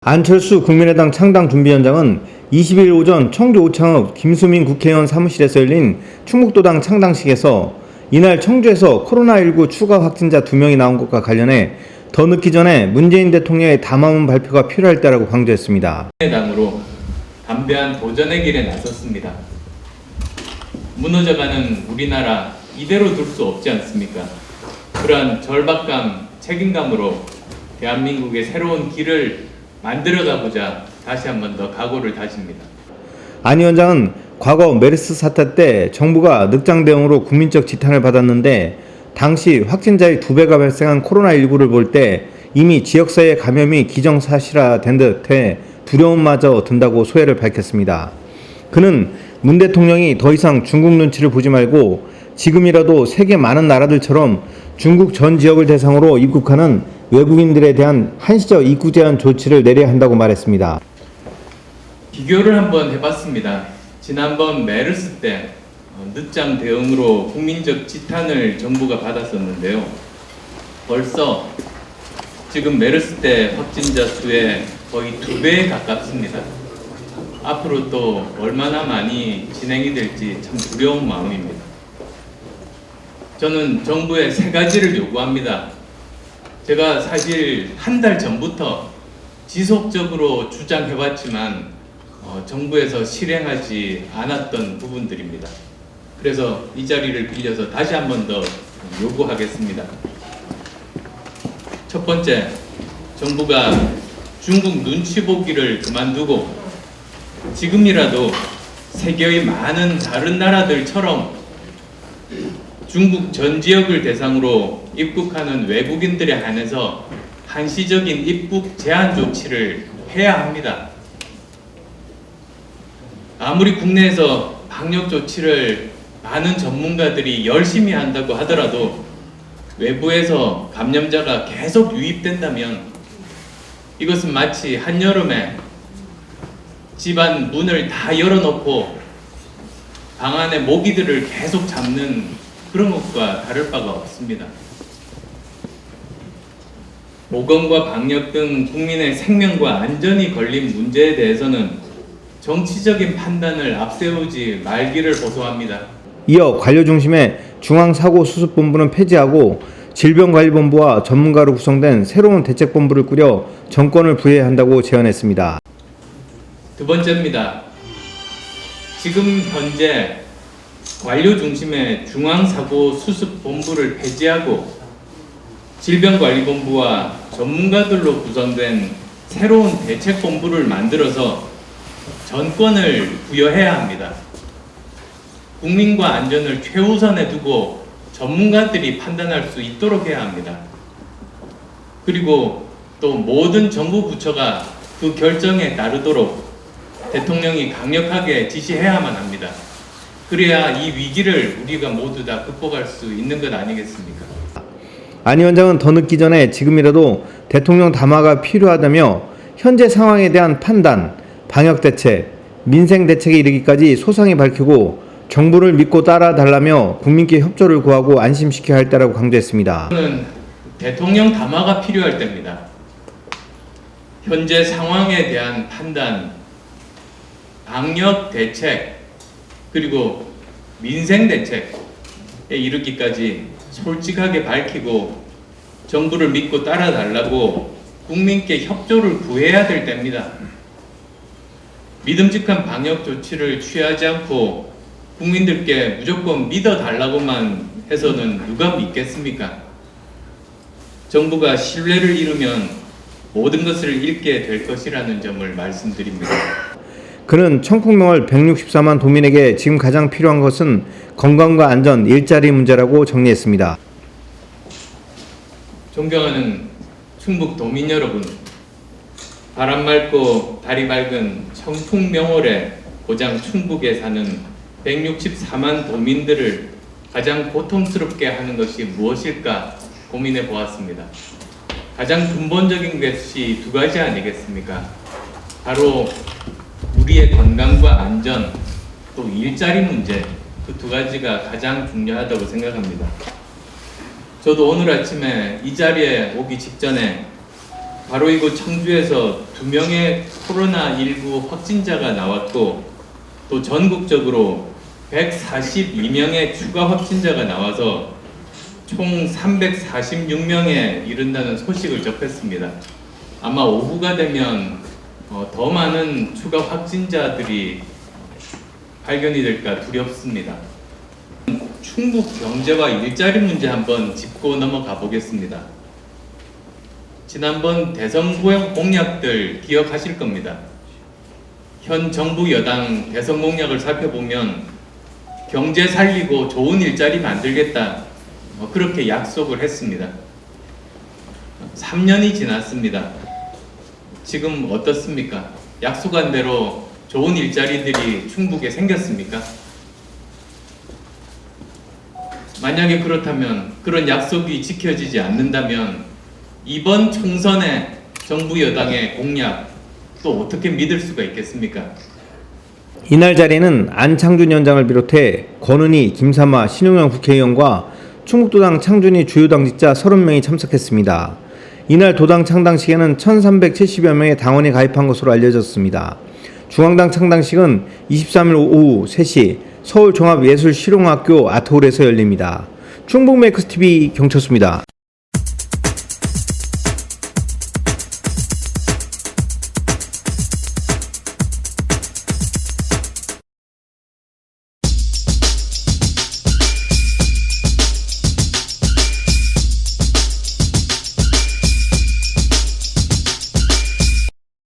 안철수 국민의당 창당준비위원장은 20일 오전 청주 오창읍 김수민 국회의원 사무실에서 열린 충북도당 창당식에서 이날 청주에서 코로나19 추가 확진자 2명이 나온 것과 관련해 더 늦기 전에 문재인 대통령의 담화문 발표가 필요할 때라고 강조했습니다. 국민의당으로 담대한 도전의 길에 나섰습니다. 무너져가는 우리나라 이대로 둘 수 없지 않습니까? 그러한 절박감, 책임감으로 대한민국의 새로운 길을 만들어가보자 다시 한 번 더 각오를 다집니다. 안 위원장은 과거 메르스 사태 때 정부가 늑장 대응으로 국민적 지탄을 받았는데 당시 확진자의 2배가 발생한 코로나19를 볼 때 이미 지역사회 감염이 기정사실화된 듯해 두려움마저 든다고 소회를 밝혔습니다. 그는 문 대통령이 더 이상 중국 눈치를 보지 말고 지금이라도 세계 많은 나라들처럼 중국 전 지역을 대상으로 입국하는 외국인들에 대한 한시적 입국 제한 조치를 내려야 한다고 말했습니다. 비교를 한번 해봤습니다. 지난번 메르스 때 늦장 대응으로 국민적 지탄을 정부가 받았었는데요. 벌써 지금 메르스 때 확진자 수의 거의 2배에 가깝습니다. 앞으로 또 얼마나 많이 진행이 될지 참 두려운 마음입니다. 저는 정부에 3가지를 요구합니다. 제가 사실 한 달 전부터 지속적으로 주장해왔지만 정부에서 실행하지 않았던 부분들입니다. 그래서 이 자리를 빌려서 다시 한 번 더 요구하겠습니다. 첫 번째, 정부가 중국 눈치 보기를 그만두고 지금이라도 세계의 많은 다른 나라들처럼 중국 전 지역을 대상으로 입국하는 외국인들에 한해서 한시적인 입국 제한 조치를 해야 합니다. 아무리 국내에서 방역 조치를 많은 전문가들이 열심히 한다고 하더라도 외부에서 감염자가 계속 유입된다면 이것은 마치 한여름에 집안 문을 다 열어놓고 방 안에 모기들을 계속 잡는 그런 것과 다를 바가 없습니다. 보건과 방역 등 국민의 생명과 안전이 걸린 문제에 대해서는 정치적인 판단을 앞세우지 말기를 호소합니다. 이어 관료 중심의 중앙사고수습본부는 폐지하고 질병관리본부와 전문가로 구성된 새로운 대책본부를 꾸려 정권을 부여해야 한다고 제안했습니다. 두 번째입니다. 지금 현재 관료 중심의 중앙사고수습본부를 폐지하고 질병관리본부와 전문가들로 구성된 새로운 대책본부를 만들어서 전권을 부여해야 합니다. 국민과 안전을 최우선에 두고 전문가들이 판단할 수 있도록 해야 합니다. 그리고 또 모든 정부 부처가 그 결정에 따르도록 대통령이 강력하게 지시해야만 합니다. 그래야 이 위기를 우리가 모두 다 극복할 수 있는 것 아니겠습니까? 안 위원장은 더 늦기 전에 지금이라도 대통령 담화가 필요하다며 현재 상황에 대한 판단, 방역 대책, 민생 대책에 이르기까지 소상히 밝히고 정부를 믿고 따라달라며 국민께 협조를 구하고 안심시켜야 할 때라고 강조했습니다. 저는 대통령 담화가 필요할 때입니다. 현재 상황에 대한 판단, 방역 대책, 그리고 민생 대책에 이르기까지 솔직하게 밝히고 정부를 믿고 따라달라고 국민께 협조를 구해야 될 때입니다. 믿음직한 방역 조치를 취하지 않고 국민들께 무조건 믿어달라고만 해서는 누가 믿겠습니까? 정부가 신뢰를 잃으면 모든 것을 잃게 될 것이라는 점을 말씀드립니다. 그는 청풍명월 164만 도민에게 지금 가장 필요한 것은 건강과 안전, 일자리 문제라고 정리했습니다. 존경하는 충북 도민 여러분, 바람 맑고 달이 밝은 청풍명월에 고장 충북에 사는 164만 도민들을 가장 고통스럽게 하는 것이 무엇일까 고민해 보았습니다. 가장 근본적인 것이 2가지 아니겠습니까? 바로 우리의 건강과 안전, 또 일자리 문제, 그 2가지가 가장 중요하다고 생각합니다. 저도 오늘 아침에 이 자리에 오기 직전에 바로 이곳 청주에서 2명의 코로나19 확진자가 나왔고 또 전국적으로 142명의 추가 확진자가 나와서 총 346명에 이른다는 소식을 접했습니다. 아마 오후가 되면 더 많은 추가 확진자들이 발견이 될까 두렵습니다. 충북 경제와 일자리 문제 한번 짚고 넘어가 보겠습니다. 지난번 대선 공약들 기억하실 겁니다. 현 정부 여당 대선 공약을 살펴보면 경제 살리고 좋은 일자리 만들겠다 그렇게 약속을 했습니다. 3년이 지났습니다. 지금 어떻습니까? 약속한 대로 좋은 일자리들이 충북에 생겼습니까? 만약에 그렇다면, 그런 약속이 지켜지지 않는다면 이번 총선에 정부 여당의 공약 또 어떻게 믿을 수가 있겠습니까? 이날 자리에는 안창준 위원장을 비롯해 권은희, 김삼화, 신용영 국회의원과 충북도당 창준이 주요 당직자 30명이 참석했습니다. 이날 도당 창당식에는 1370여 명의 당원이 가입한 것으로 알려졌습니다. 중앙당 창당식은 23일 오후 3시 서울종합예술실용학교 아트홀에서 열립니다. 충북메이커스TV 경철수입니다.